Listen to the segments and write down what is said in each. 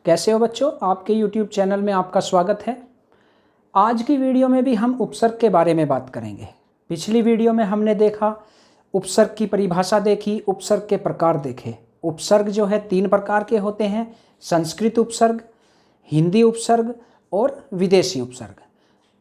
कैसे हो बच्चों? आपके YouTube चैनल में आपका स्वागत है। आज की वीडियो में भी हम उपसर्ग के बारे में बात करेंगे। पिछली वीडियो में हमने देखा, उपसर्ग की परिभाषा देखी, उपसर्ग के प्रकार देखे। उपसर्ग जो है 3 प्रकार के होते हैं: संस्कृत उपसर्ग, हिंदी उपसर्ग और विदेशी उपसर्ग।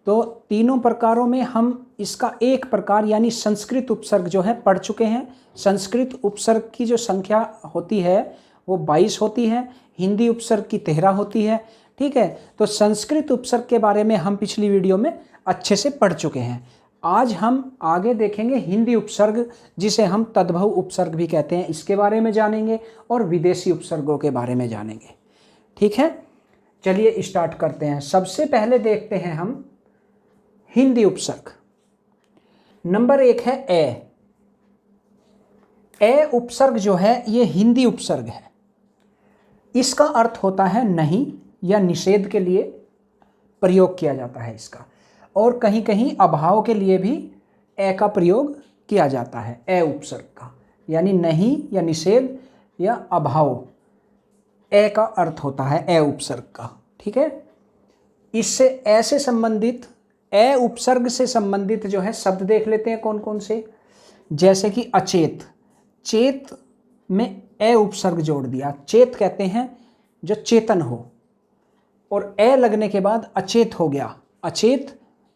तो तीनों प्रकारों में हम इसका एक प्रकार यानी संस्कृत उपसर्ग जो है पढ़ चुके हैं। संस्कृत उपसर्ग की जो संख्या होती है वो 22 होती है, हिंदी उपसर्ग की 13 होती है। ठीक है, तो संस्कृत उपसर्ग के बारे में हम पिछली वीडियो में अच्छे से पढ़ चुके हैं। आज हम आगे देखेंगे हिंदी उपसर्ग, जिसे हम तद्भव उपसर्ग भी कहते हैं, इसके बारे में जानेंगे और विदेशी उपसर्गों के बारे में जानेंगे। ठीक है, चलिए स्टार्ट करते हैं। सबसे पहले देखते हैं हम हिंदी उपसर्ग। नंबर 1 है ए। ए उपसर्ग जो है ये हिंदी उपसर्ग है। इसका अर्थ होता है नहीं या निषेध के लिए प्रयोग किया जाता है इसका, और कहीं कहीं अभाव के लिए भी ए का प्रयोग किया जाता है। ए उपसर्ग का यानी नहीं या निषेध या अभाव, ए का अर्थ होता है ए उपसर्ग का। ठीक है, इससे ऐसे संबंधित ए उपसर्ग से संबंधित जो है शब्द देख लेते हैं कौन कौन से। जैसे कि अचेत, चेत में ए उपसर्ग जोड़ दिया। चेत कहते हैं जो चेतन हो, और ए लगने के बाद अचेत हो गया। अचेत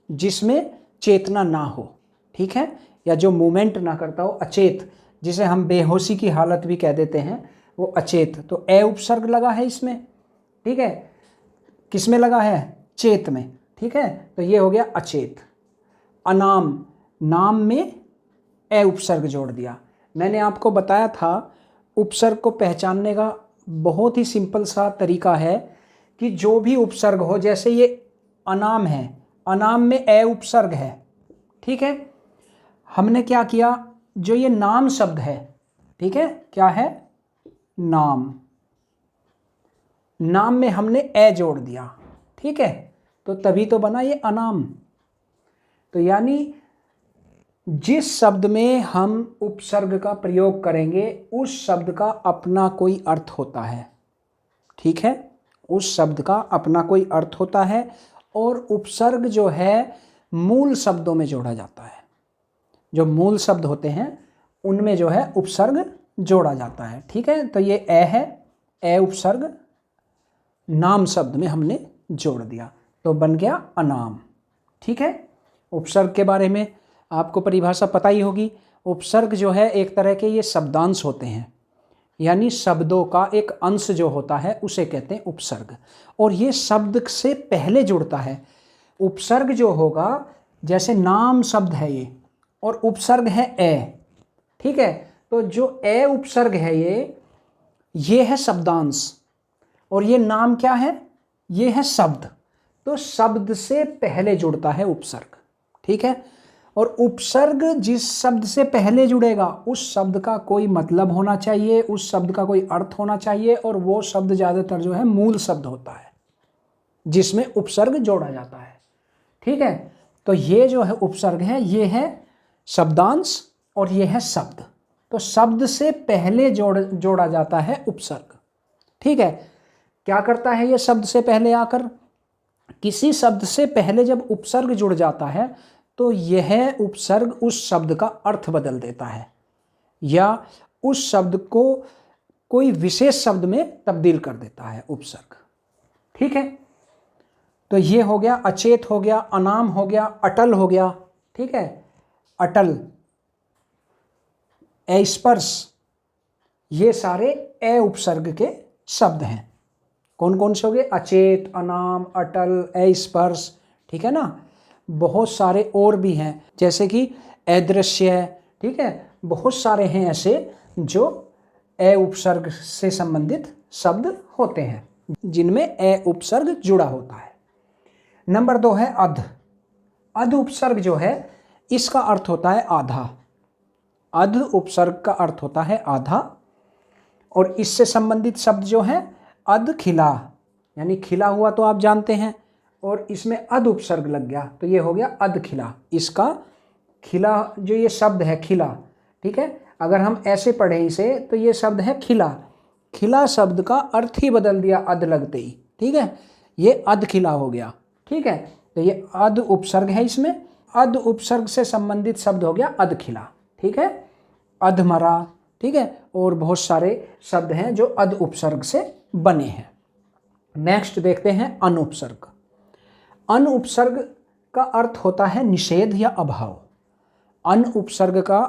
जिसमें चेतना ना हो, ठीक है, या जो मूवमेंट ना करता हो, अचेत जिसे हम बेहोशी की हालत भी कह देते हैं, वो अचेत। तो ए उपसर्ग लगा है इसमें। ठीक है, किसमें लगा है? चेत में। ठीक है, तो ये हो गया अचेत। अनाम, नाम में ए उपसर्ग जोड़ दिया। मैंने आपको बताया था उपसर्ग को पहचानने का बहुत ही सिंपल सा तरीका है कि जो भी उपसर्ग हो, जैसे ये अनाम है, अनाम में ए उपसर्ग है। ठीक है, हमने क्या किया, जो ये नाम शब्द है, ठीक है, क्या है? नाम। नाम में हमने ए जोड़ दिया। ठीक है, तो तभी तो बना ये अनाम। तो यानी जिस शब्द में हम उपसर्ग का प्रयोग करेंगे उस शब्द का अपना कोई अर्थ होता है। ठीक है, उस शब्द का अपना कोई अर्थ होता है, और उपसर्ग जो है मूल शब्दों में जोड़ा जाता है। जो मूल शब्द होते हैं उनमें जो है उपसर्ग जोड़ा जाता है। ठीक है, तो ये ए है, ए उपसर्ग नाम शब्द में हमने जोड़ दिया तो बन गया अनाम। ठीक है, उपसर्ग के बारे में आपको परिभाषा पता ही होगी। उपसर्ग जो है एक तरह के ये शब्दांश होते हैं, यानी शब्दों का एक अंश जो होता है उसे कहते हैं उपसर्ग, और ये शब्द से पहले जुड़ता है। उपसर्ग जो होगा, जैसे नाम शब्द है ये और उपसर्ग है ए। ठीक है, तो जो ए उपसर्ग है ये है शब्दांश, और ये नाम क्या है? ये है शब्द। तो शब्द से पहले जुड़ता है उपसर्ग। ठीक है, और उपसर्ग जिस शब्द से पहले जुड़ेगा उस शब्द का कोई मतलब होना चाहिए, उस शब्द का कोई अर्थ होना चाहिए, और वो शब्द ज़्यादातर जो है मूल शब्द होता है जिसमें उपसर्ग जोड़ा जाता है। ठीक है, तो ये जो है उपसर्ग है, ये है शब्दांश और ये है शब्द। तो शब्द से पहले जोड़ा जाता है उपसर्ग। ठीक है, क्या करता है ये शब्द से पहले आकर? किसी शब्द से पहले जब उपसर्ग जुड़ जाता है तो यह उपसर्ग उस शब्द का अर्थ बदल देता है, या उस शब्द को कोई विशेष शब्द में तब्दील कर देता है उपसर्ग। ठीक है, तो ये हो गया अचेत, हो गया अनाम, हो गया अटल, हो गया। ठीक है, अटल, अस्पर्श, ये सारे ए उपसर्ग के शब्द हैं। कौन कौन से हो गए? अचेत, अनाम, अटल, अस्पर्श। ठीक है ना, बहुत सारे और भी हैं, जैसे कि अदृश्य। ठीक है, बहुत सारे हैं ऐसे जो ए उपसर्ग से संबंधित शब्द होते हैं जिनमें ए उपसर्ग जुड़ा होता है। नंबर 2 है अध। अध उपसर्ग जो है इसका अर्थ होता है आधा। अध उपसर्ग का अर्थ होता है आधा, और इससे संबंधित शब्द जो है अध खिला, यानी खिला हुआ तो आप जानते हैं, और इसमें अध उपसर्ग लग गया तो ये हो गया अध खिला। इसका खिला जो ये शब्द है खिला, ठीक है, अगर हम ऐसे पढ़ें इसे तो ये शब्द है खिला, खिला शब्द का अर्थ ही बदल दिया अध लगते ही, ठीक है, ये अध खिला हो गया, ठीक है। तो ये अध उपसर्ग है, इसमें अध उपसर्ग से संबंधित शब्द हो गया अध खिला, ठीक है, अधमरा, ठीक है, और बहुत सारे शब्द हैं जो अध उपसर्ग से बने हैं। नेक्स्ट देखते हैं अनुपसर्ग। अनुपसर्ग का अर्थ होता है निषेध या अभाव। अनुपसर्ग का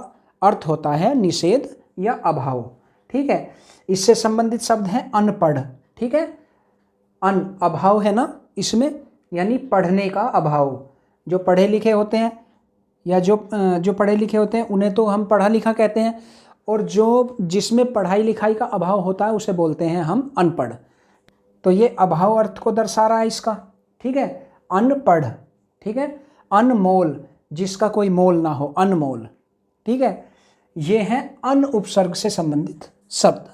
अर्थ होता है निषेध या अभाव, ठीक है। इससे संबंधित शब्द हैं अनपढ़, ठीक है, अभाव है ना इसमें, यानी पढ़ने का अभाव। जो पढ़े लिखे होते हैं या जो पढ़े लिखे होते हैं उन्हें तो हम पढ़ा लिखा कहते हैं, और जो जिसमें पढ़ाई लिखाई का अभाव होता है उसे बोलते हैं हम अनपढ़। तो ये अभाव अर्थ को दर्शा रहा है इसका, ठीक है। अनपढ़, ठीक है, अनमोल, जिसका कोई मोल ना हो, अनमोल, ठीक है। ये हैं अनुपसर्ग से संबंधित शब्द।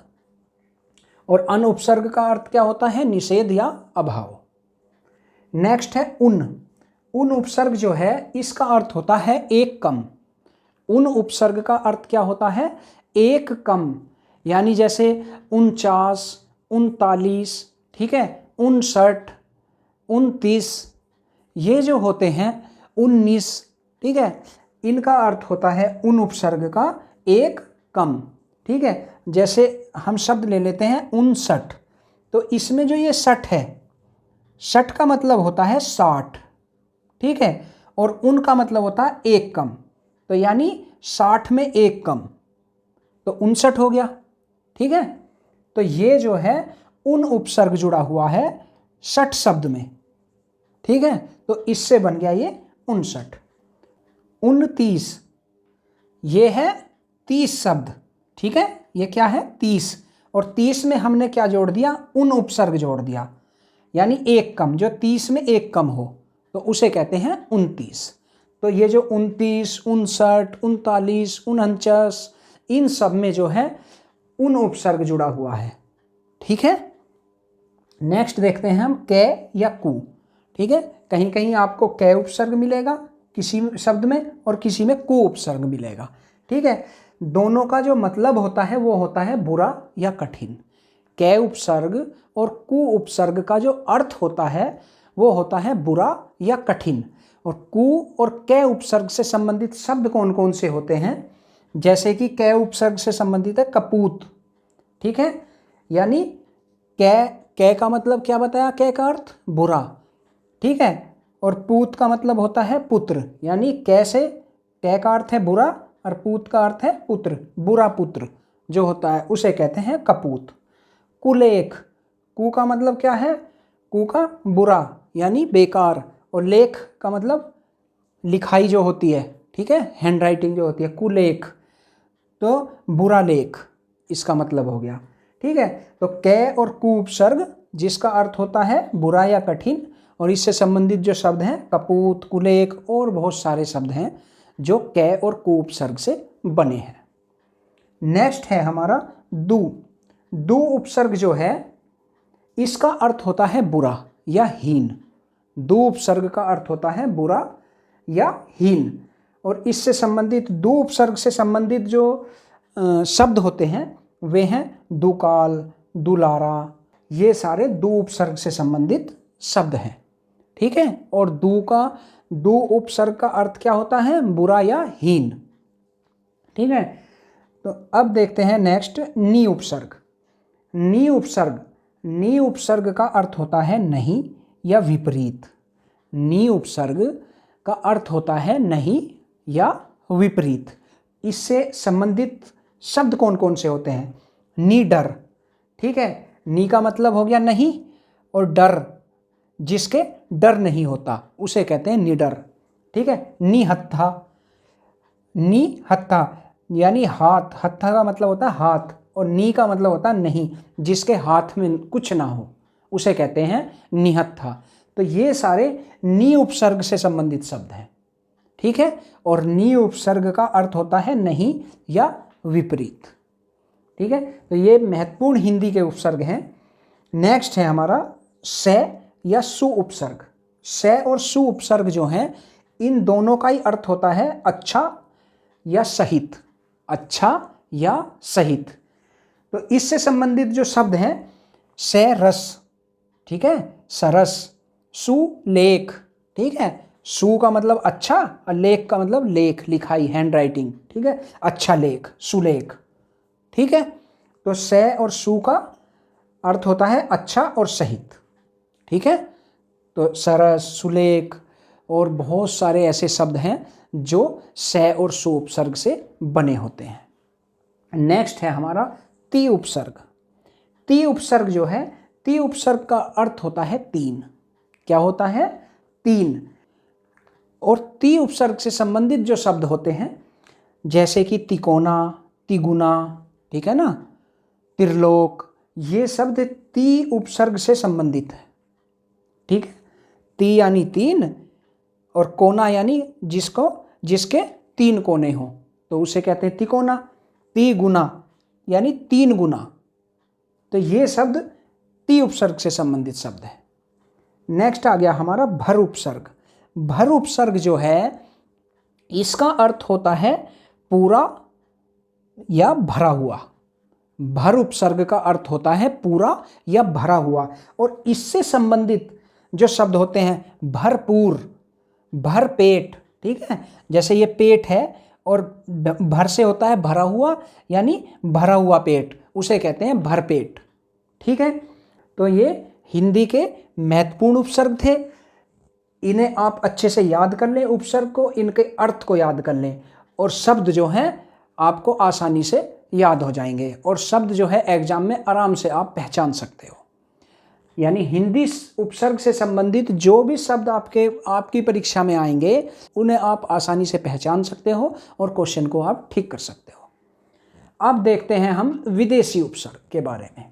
और अनुपसर्ग का अर्थ क्या होता है? निषेध या अभाव। नेक्स्ट है उन। उन उपसर्ग जो है इसका अर्थ होता है एक कम। उन उपसर्ग का अर्थ क्या होता है? एक कम, यानी जैसे 49, 39, ठीक है, 59, 29, ये जो होते हैं 19, ठीक है, इनका अर्थ होता है उन उपसर्ग का एक कम, ठीक है। जैसे हम शब्द ले लेते हैं 59, तो इसमें जो ये 60 है, 60 का मतलब होता है 60, ठीक है, और उन का मतलब होता है एक कम, तो यानी 60 में एक कम, तो 59 हो गया, ठीक है। तो ये जो है उन उपसर्ग जुड़ा हुआ है 60 शब्द में, ठीक है, तो इससे बन गया ये 59। 29, ये है 30 शब्द, ठीक है, ये क्या है 30, और 30 में हमने क्या जोड़ दिया? उन उपसर्ग जोड़ दिया, यानी एक कम, जो 30 में एक कम हो तो उसे कहते हैं 29। तो ये जो 29, 59, 39, 49, इन सब में जो है उन उपसर्ग जुड़ा हुआ है, ठीक है। नेक्स्ट देखते हैं हम कै या कु, ठीक है। कहीं कहीं आपको कै उपसर्ग मिलेगा किसी शब्द में और किसी में कु उपसर्ग मिलेगा, ठीक है। दोनों का जो मतलब होता है वो होता है बुरा या कठिन। कै उपसर्ग और कु उपसर्ग का जो अर्थ होता है वो होता है बुरा या कठिन। और कु और कै उपसर्ग से संबंधित शब्द कौन कौन से होते हैं? जैसे कि कै उपसर्ग से संबंधित है कपूत, ठीक है, यानी कै का मतलब क्या बताया? कै का अर्थ बुरा, ठीक है, और पूत का मतलब होता है पुत्र, यानी कैसे कै का अर्थ है बुरा और पूत का अर्थ है पुत्र, बुरा पुत्र जो होता है उसे कहते हैं कपूत। कुलेख, कु का मतलब क्या है? कु का बुरा यानी बेकार, और लेख का मतलब लिखाई जो होती है, ठीक है, हैंड राइटिंग जो होती है, कुलेख, तो बुरा लेख इसका मतलब हो गया, ठीक है। तो कै और कु उपसर्ग जिसका अर्थ होता है बुरा या कठिन, और इससे संबंधित जो शब्द हैं कपूत, कुलेख और बहुत सारे शब्द हैं जो कै और कु उपसर्ग से बने हैं। नेक्स्ट है हमारा दु। दु उपसर्ग जो है इसका अर्थ होता है बुरा या हीन। दु उपसर्ग का अर्थ होता है बुरा या हीन, और इससे संबंधित दु उपसर्ग से संबंधित जो शब्द होते हैं वे हैं दुकाल, दुलारा, ये सारे दु उपसर्ग से संबंधित शब्द हैं, ठीक है। और दु उपसर्ग का अर्थ क्या होता है? बुरा या हीन, ठीक है। तो अब देखते हैं नेक्स्ट नी उपसर्ग। नी उपसर्ग, नी उपसर्ग का अर्थ होता है नहीं या विपरीत। नी उपसर्ग का अर्थ होता है नहीं या विपरीत। इससे संबंधित शब्द कौन कौन से होते हैं? निडर, ठीक है, नी का मतलब हो गया नहीं, और डर जिसके डर नहीं होता उसे कहते हैं निडर, ठीक है। निहत्था, निहत्था यानी हाथ, हत्था का मतलब होता है हाथ, और नी का मतलब होता है नहीं, जिसके हाथ में कुछ ना हो उसे कहते हैं निहत्था। तो ये सारे नी उपसर्ग से संबंधित शब्द हैं, ठीक है, और नी उपसर्ग का अर्थ होता है नहीं या विपरीत, ठीक है। तो ये महत्वपूर्ण हिंदी के उपसर्ग हैं। नेक्स्ट है हमारा से या सु उपसर्ग। से और सु उपसर्ग जो हैं इन दोनों का ही अर्थ होता है अच्छा या सहित, अच्छा या सहित। तो इससे संबंधित जो शब्द हैं से रस, ठीक है, सरस, सुलेख, ठीक है, सु का मतलब अच्छा और लेख का मतलब लेख, लिखाई, हैंड राइटिंग, ठीक है, अच्छा लेख, सुलेख, ठीक है। तो से और सु का अर्थ होता है अच्छा और सहित, ठीक है। तो सरस, सुलेख और बहुत सारे ऐसे शब्द हैं जो से और सु उपसर्ग से बने होते हैं। नेक्स्ट है हमारा ती उपसर्ग। ती उपसर्ग जो है, ती उपसर्ग का अर्थ होता है तीन। क्या होता है? तीन। और ती उपसर्ग से संबंधित जो शब्द होते हैं जैसे कि तिकोना, तिगुना, ठीक है ना, त्रिलोक, ये शब्द ती उपसर्ग से संबंधित है, ठीक है। ती यानी तीन और कोना यानी जिसके तीन कोने हो, तो उसे कहते हैं तिकोना। ती गुना यानी तीन गुना, तो ये शब्द ती उपसर्ग से संबंधित शब्द है। नेक्स्ट आ गया हमारा भर उपसर्ग। भर उपसर्ग जो है इसका अर्थ होता है पूरा या भरा हुआ। भर उपसर्ग का अर्थ होता है पूरा या भरा हुआ। और इससे संबंधित जो शब्द होते हैं भरपूर, भरपेट, ठीक है, जैसे ये पेट है और भर से होता है भरा हुआ, यानी भरा हुआ पेट, उसे कहते हैं भरपेट, ठीक है। तो ये हिंदी के महत्वपूर्ण उपसर्ग थे। इन्हें आप अच्छे से याद कर लें, उपसर्ग को, इनके अर्थ को याद कर लें और शब्द जो हैं आपको आसानी से याद हो जाएंगे और शब्द जो है एग्जाम में आराम से आप पहचान सकते हो। यानी हिंदी उपसर्ग से संबंधित जो भी शब्द आपकी परीक्षा में आएंगे उन्हें आप आसानी से पहचान सकते हो और क्वेश्चन को आप ठीक कर सकते हो। अब देखते हैं हम विदेशी उपसर्ग के बारे में।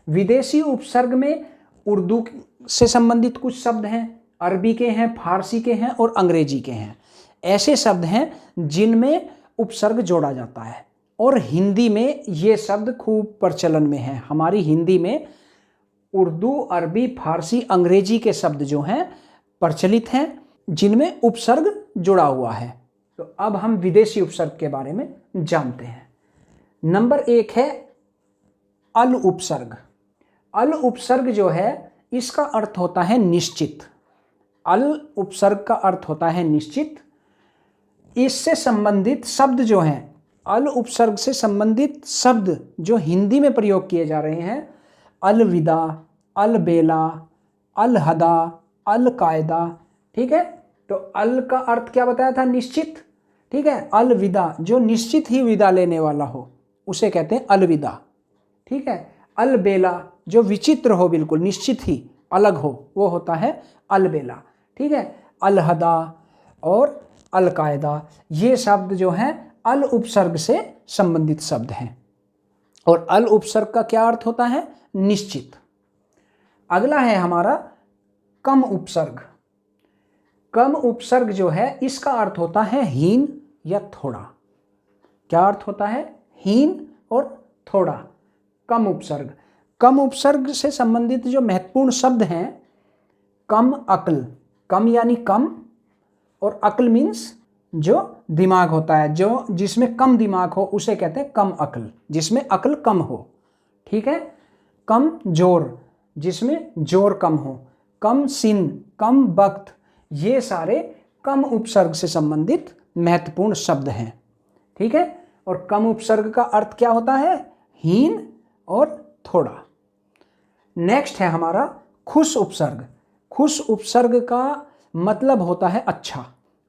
विदेशी उपसर्ग में उर्दू से संबंधित कुछ शब्द हैं, अरबी के हैं, फारसी के हैं और अंग्रेजी के हैं। ऐसे शब्द हैं जिनमें उपसर्ग जोड़ा जाता है और हिंदी में ये शब्द खूब प्रचलन में है। हमारी हिंदी में उर्दू, अरबी, फारसी, अंग्रेजी के शब्द जो हैं प्रचलित हैं जिनमें उपसर्ग जुड़ा हुआ है। तो अब हम विदेशी उपसर्ग के बारे में जानते हैं। नंबर 1 है अल उपसर्ग। अल उपसर्ग जो है इसका अर्थ होता है निश्चित। अल उपसर्ग का अर्थ होता है निश्चित। इससे संबंधित शब्द जो हैं, अल उपसर्ग से संबंधित शब्द जो हिंदी में प्रयोग किए जा रहे हैं, अलविदा, अलबेला, अलहदा, अलकायदा, ठीक है। तो अल का अर्थ क्या बताया था? निश्चित, ठीक है। अलविदा जो निश्चित ही विदा लेने वाला हो उसे कहते हैं अलविदा, ठीक है। अलबेला जो विचित्र हो, बिल्कुल निश्चित ही अलग हो, वो होता है अलबेला, ठीक है। अलहदा और अलकायदा ये शब्द जो हैं अल उपसर्ग से संबंधित शब्द हैं और अल उपसर्ग का क्या अर्थ होता है? निश्चित। अगला है हमारा कम उपसर्ग। कम उपसर्ग जो है इसका अर्थ होता है हीन या थोड़ा। क्या अर्थ होता है? हीन और थोड़ा। कम उपसर्ग। कम उपसर्ग से संबंधित जो महत्वपूर्ण शब्द हैं, कम अक्ल, कम यानी कम और अक्ल मीन्स जो दिमाग होता है, जो जिसमें कम दिमाग हो उसे कहते हैं कम अक्ल, जिसमें अक्ल कम हो, ठीक है। कम जोर, जिसमें जोर कम हो। कम सिन, कम वक्त, ये सारे कम उपसर्ग से संबंधित महत्वपूर्ण शब्द हैं, ठीक है। और कम उपसर्ग का अर्थ क्या होता है? हीन और थोड़ा। नेक्स्ट है हमारा खुश उपसर्ग। खुश उपसर्ग का मतलब होता है अच्छा।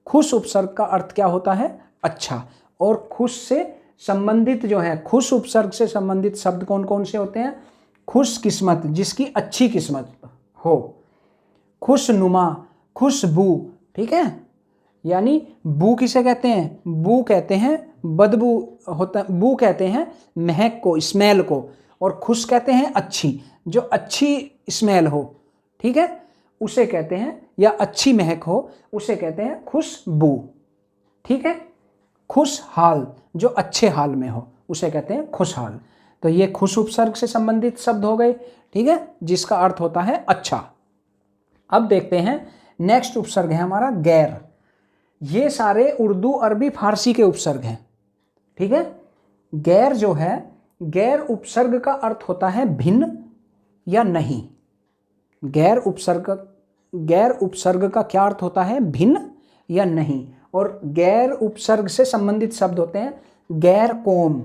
खुश उपसर्ग का अर्थ क्या होता है? अच्छा। और खुश से संबंधित जो है, खुश उपसर्ग से संबंधित शब्द कौन कौन से होते हैं? खुश किस्मत, जिसकी अच्छी किस्मत हो। खुशनुमा, खुशबू, ठीक है। यानी बू किसे कहते हैं? बू कहते हैं बदबू होता, बू कहते हैं महक को, स्मेल को, और खुश कहते हैं अच्छी, जो अच्छी स्मेल हो, ठीक है, उसे कहते हैं, या अच्छी महक हो उसे कहते हैं खुशबू, ठीक है। खुशहाल जो अच्छे हाल में हो उसे कहते हैं खुशहाल। तो ये खुश उपसर्ग से संबंधित शब्द हो गए, ठीक है, जिसका अर्थ होता है अच्छा। अब देखते हैं नेक्स्ट उपसर्ग है हमारा गैर। ये सारे उर्दू, अरबी, फारसी के उपसर्ग हैं, ठीक है। गैर जो है, गैर उपसर्ग का अर्थ होता है भिन्न या नहीं। गैर उपसर्ग का क्या अर्थ होता है? भिन्न या नहीं। और गैर उपसर्ग से संबंधित शब्द होते हैं गैर कौम,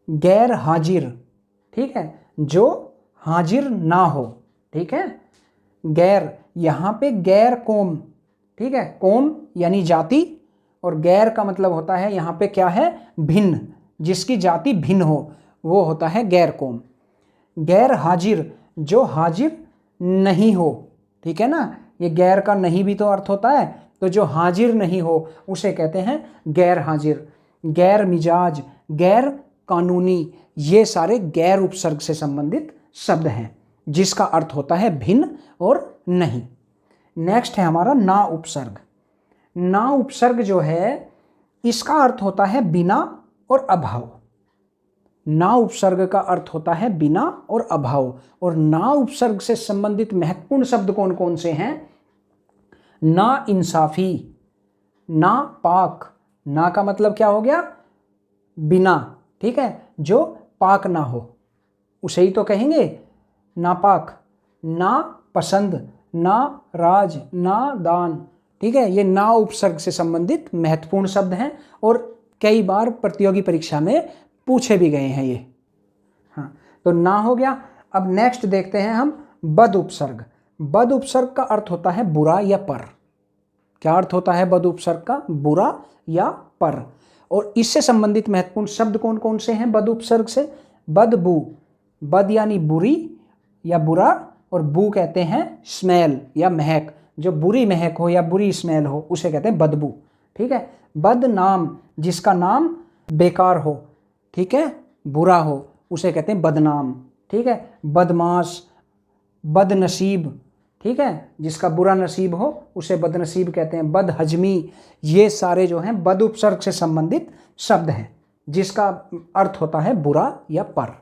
गैर हाजिर, ठीक है, जो हाजिर ना हो, ठीक है। गैर, यहाँ पे गैर कौम, ठीक है, कौम यानी जाति, और गैर का मतलब होता है यहाँ पे क्या है? भिन्न, जिसकी जाति भिन्न हो वो होता है गैर कौम। गैर हाजिर, जो हाजिर नहीं हो, ठीक है ना, ये गैर का नहीं भी तो अर्थ होता है, तो जो हाजिर नहीं हो उसे कहते हैं गैर हाजिर। गैर मिजाज, गैर कानूनी, ये सारे गैर उपसर्ग से संबंधित शब्द हैं जिसका अर्थ होता है भिन्न और नहीं। नेक्स्ट है हमारा ना उपसर्ग। ना उपसर्ग जो है इसका अर्थ होता है बिना और अभाव। ना उपसर्ग का अर्थ होता है बिना और अभाव। और ना उपसर्ग से संबंधित महत्वपूर्ण शब्द कौन कौन से हैं? ना इंसाफी, ना पाक। ना का मतलब क्या हो गया? बिना, ठीक है, जो पाक ना हो उसे ही तो कहेंगे नापाक। ना पसंद, ना राज, ना दान, ठीक है, ये ना उपसर्ग से संबंधित महत्वपूर्ण शब्द हैं और कई बार प्रतियोगी परीक्षा में पूछे भी गए हैं ये। हाँ, तो ना हो गया। अब नेक्स्ट देखते हैं हम बद उपसर्ग। बद उपसर्ग का अर्थ होता है बुरा या पर। क्या अर्थ होता है बद उपसर्ग का? बुरा या पर। और इससे संबंधित महत्वपूर्ण शब्द कौन कौन से हैं बद उपसर्ग से? बदबू, बद यानी बुरी या बुरा, और बू कहते हैं स्मेल या महक, जो बुरी महक हो या बुरी स्मेल हो उसे कहते हैं बदबू, ठीक है। बदनाम, जिसका नाम बेकार हो, ठीक है, बुरा हो, उसे कहते हैं बदनाम, ठीक है। बदमाश, बदनसीब, ठीक है, जिसका बुरा नसीब हो उसे बदनसीब कहते हैं। बदहजमी, ये सारे जो हैं बद उपसर्ग से संबंधित शब्द हैं जिसका अर्थ होता है बुरा या पर।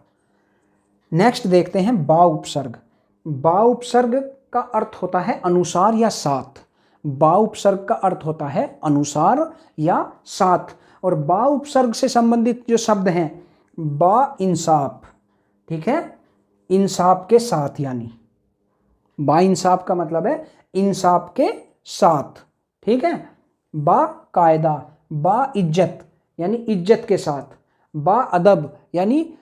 नेक्स्ट देखते हैं बा उपसर्ग। बा उपसर्ग का अर्थ होता है अनुसार या साथ। बा उपसर्ग का अर्थ होता है अनुसार या साथ। और बा उपसर्ग से संबंधित जो शब्द हैं बा इंसाफ, ठीक है, इंसाफ के साथ, यानी बा इंसाफ का मतलब है इंसाफ के साथ, ठीक है। बा कायदा, बा इज्जत यानी इज्जत के साथ। बा अदब यानी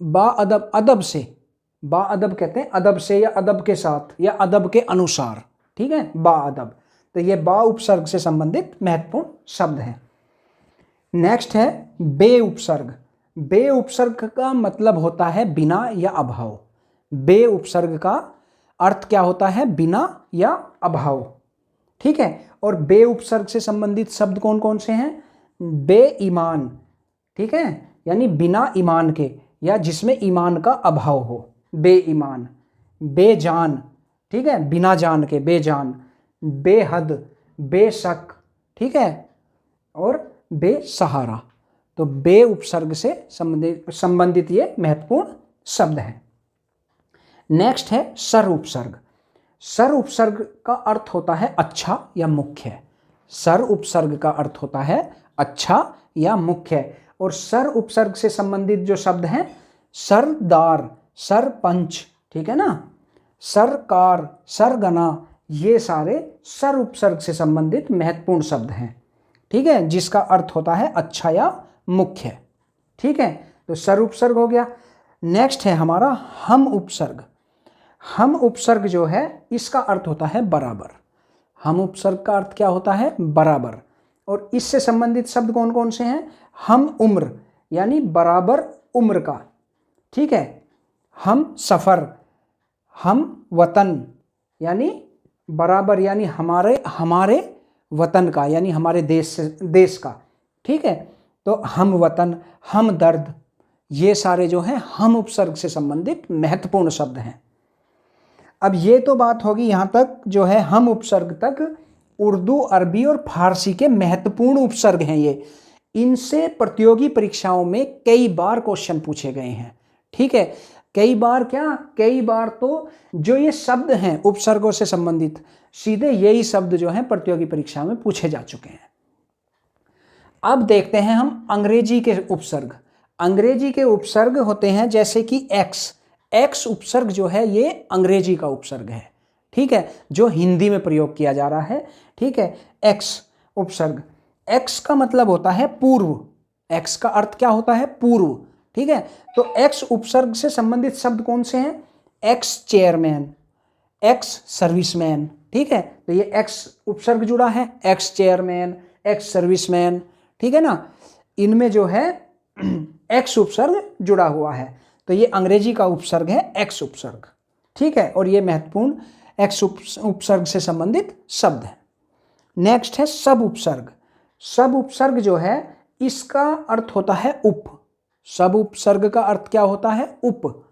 बा अदब, अदब से, बा अदब कहते हैं अदब से या अदब के साथ या अदब के अनुसार, ठीक है, बा अदब। तो ये बा उपसर्ग से संबंधित महत्वपूर्ण शब्द हैं। नेक्स्ट है बे उपसर्ग। बे उपसर्ग का मतलब होता है बिना या अभाव। बे उपसर्ग का अर्थ क्या होता है? बिना या अभाव, ठीक है। और बे उपसर्ग से संबंधित शब्द कौन कौन से हैं? बेईमान, ठीक है, यानी बिना ईमान के या जिसमें ईमान का अभाव हो, बेईमान। बेजान, ठीक है, बिना जान के, बेजान। बेहद, बेशक, ठीक है, और बेसहारा। तो बे उपसर्ग से संबंधित ये महत्वपूर्ण शब्द हैं। नेक्स्ट है सर उपसर्ग। सर उपसर्ग का अर्थ होता है अच्छा या मुख्य। सर उपसर्ग का अर्थ होता है अच्छा या मुख्य। और सर उपसर्ग से संबंधित जो शब्द हैं सरदार, सरपंच, ठीक है ना, सरकार, सरगना, ये सारे सर उपसर्ग से संबंधित महत्वपूर्ण शब्द हैं, ठीक है, जिसका अर्थ होता है अच्छा या मुख्य, ठीक है। तो सर उपसर्ग हो गया। नेक्स्ट है हमारा हम उपसर्ग। हम उपसर्ग जो है इसका अर्थ होता है बराबर। हम उपसर्ग का अर्थ क्या होता है? बराबर। और इससे संबंधित शब्द कौन कौन से हैं? हम उम्र यानी बराबर उम्र का, ठीक है। हम सफ़र, हम वतन यानी बराबर, यानी हमारे वतन का, यानी हमारे देश का, ठीक है। तो हम वतन, हम दर्द, ये सारे जो हैं हम उपसर्ग से संबंधित महत्वपूर्ण शब्द हैं। अब ये तो बात होगी यहाँ तक जो है हम उपसर्ग तक, उर्दू, अरबी और फारसी के महत्वपूर्ण उपसर्ग हैं ये। इनसे प्रतियोगी परीक्षाओं में कई बार क्वेश्चन पूछे गए हैं, ठीक है। कई बार तो जो ये शब्द हैं उपसर्गों से संबंधित, सीधे यही शब्द जो हैं प्रतियोगी परीक्षा में पूछे जा चुके हैं। अब देखते हैं हम अंग्रेजी के उपसर्ग। अंग्रेजी के उपसर्ग होते हैं जैसे कि एक्स। एक्स उपसर्ग जो है ये अंग्रेजी का उपसर्ग है, ठीक है, जो हिंदी में प्रयोग किया जा रहा है, ठीक है। एक्स उपसर्ग, एक्स का मतलब होता है पूर्व, एक्स का अर्थ क्या होता है? पूर्व, ठीक है। तो एक्स उपसर्ग से संबंधित शब्द कौन से हैं? एक्स चेयरमैन, एक्स सर्विसमैन, ठीक है। तो ये एक्स उपसर्ग जुड़ा है, एक्स चेयरमैन, एक्स सर्विसमैन, ठीक है ना, इनमें जो है एक्स उपसर्ग जुड़ा हुआ है। तो ये अंग्रेजी का उपसर्ग है एक्स उपसर्ग, ठीक है। और ये महत्वपूर्ण एक्स उपसर्ग से संबंधित शब्द है। नेक्स्ट है सब उपसर्ग। सब उपसर्ग जो है इसका अर्थ होता है उप। सब उपसर्ग का अर्थ क्या होता है? उप,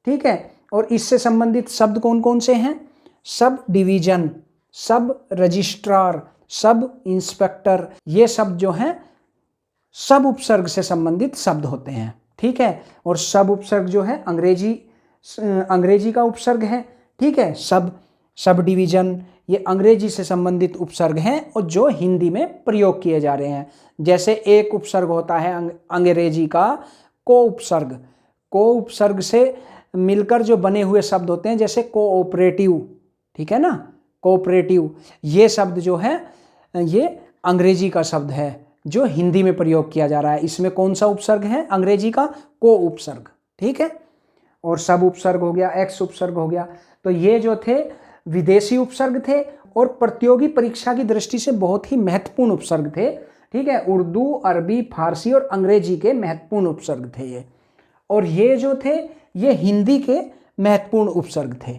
ठीक है। और इससे संबंधित शब्द कौन कौन से हैं? सब डिवीजन, सब रजिस्ट्रार, सब इंस्पेक्टर, ये शब्द जो हैं सब उपसर्ग से संबंधित शब्द होते हैं, ठीक है। और सब उपसर्ग जो है अंग्रेजी का उपसर्ग है, ठीक है। सब डिवीजन ये अंग्रेजी से संबंधित उपसर्ग हैं और जो हिंदी में प्रयोग किए जा रहे हैं। जैसे एक उपसर्ग होता है अंग्रेजी का को उपसर्ग। को उपसर्ग से मिलकर जो बने हुए शब्द होते हैं जैसे कोऑपरेटिव, ठीक है ना, कोऑपरेटिव, ये शब्द जो है ये अंग्रेजी का शब्द है जो हिंदी में प्रयोग किया जा रहा है। इसमें कौन सा उपसर्ग है? अंग्रेजी का को उपसर्ग, ठीक है। और सब उपसर्ग हो गया, एक्स उपसर्ग हो गया। तो ये जो थे विदेशी उपसर्ग थे और प्रतियोगी परीक्षा की दृष्टि से बहुत ही महत्वपूर्ण उपसर्ग थे, ठीक है। उर्दू, अरबी, फारसी और अंग्रेजी के महत्वपूर्ण उपसर्ग थे ये। और ये जो थे ये हिंदी के महत्वपूर्ण उपसर्ग थे।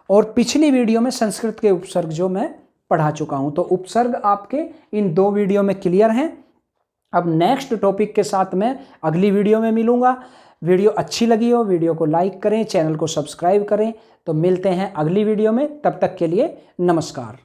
और पिछली वीडियो में संस्कृत के उपसर्ग जो मैं पढ़ा चुका हूं। तो उपसर्ग आपके इन 2 वीडियो में क्लियर हैं। अब नेक्स्ट टॉपिक के साथ मैं अगली वीडियो में मिलूंगा। वीडियो अच्छी लगी हो वीडियो को लाइक करें, चैनल को सब्सक्राइब करें। तो मिलते हैं अगली वीडियो में, तब तक के लिए नमस्कार।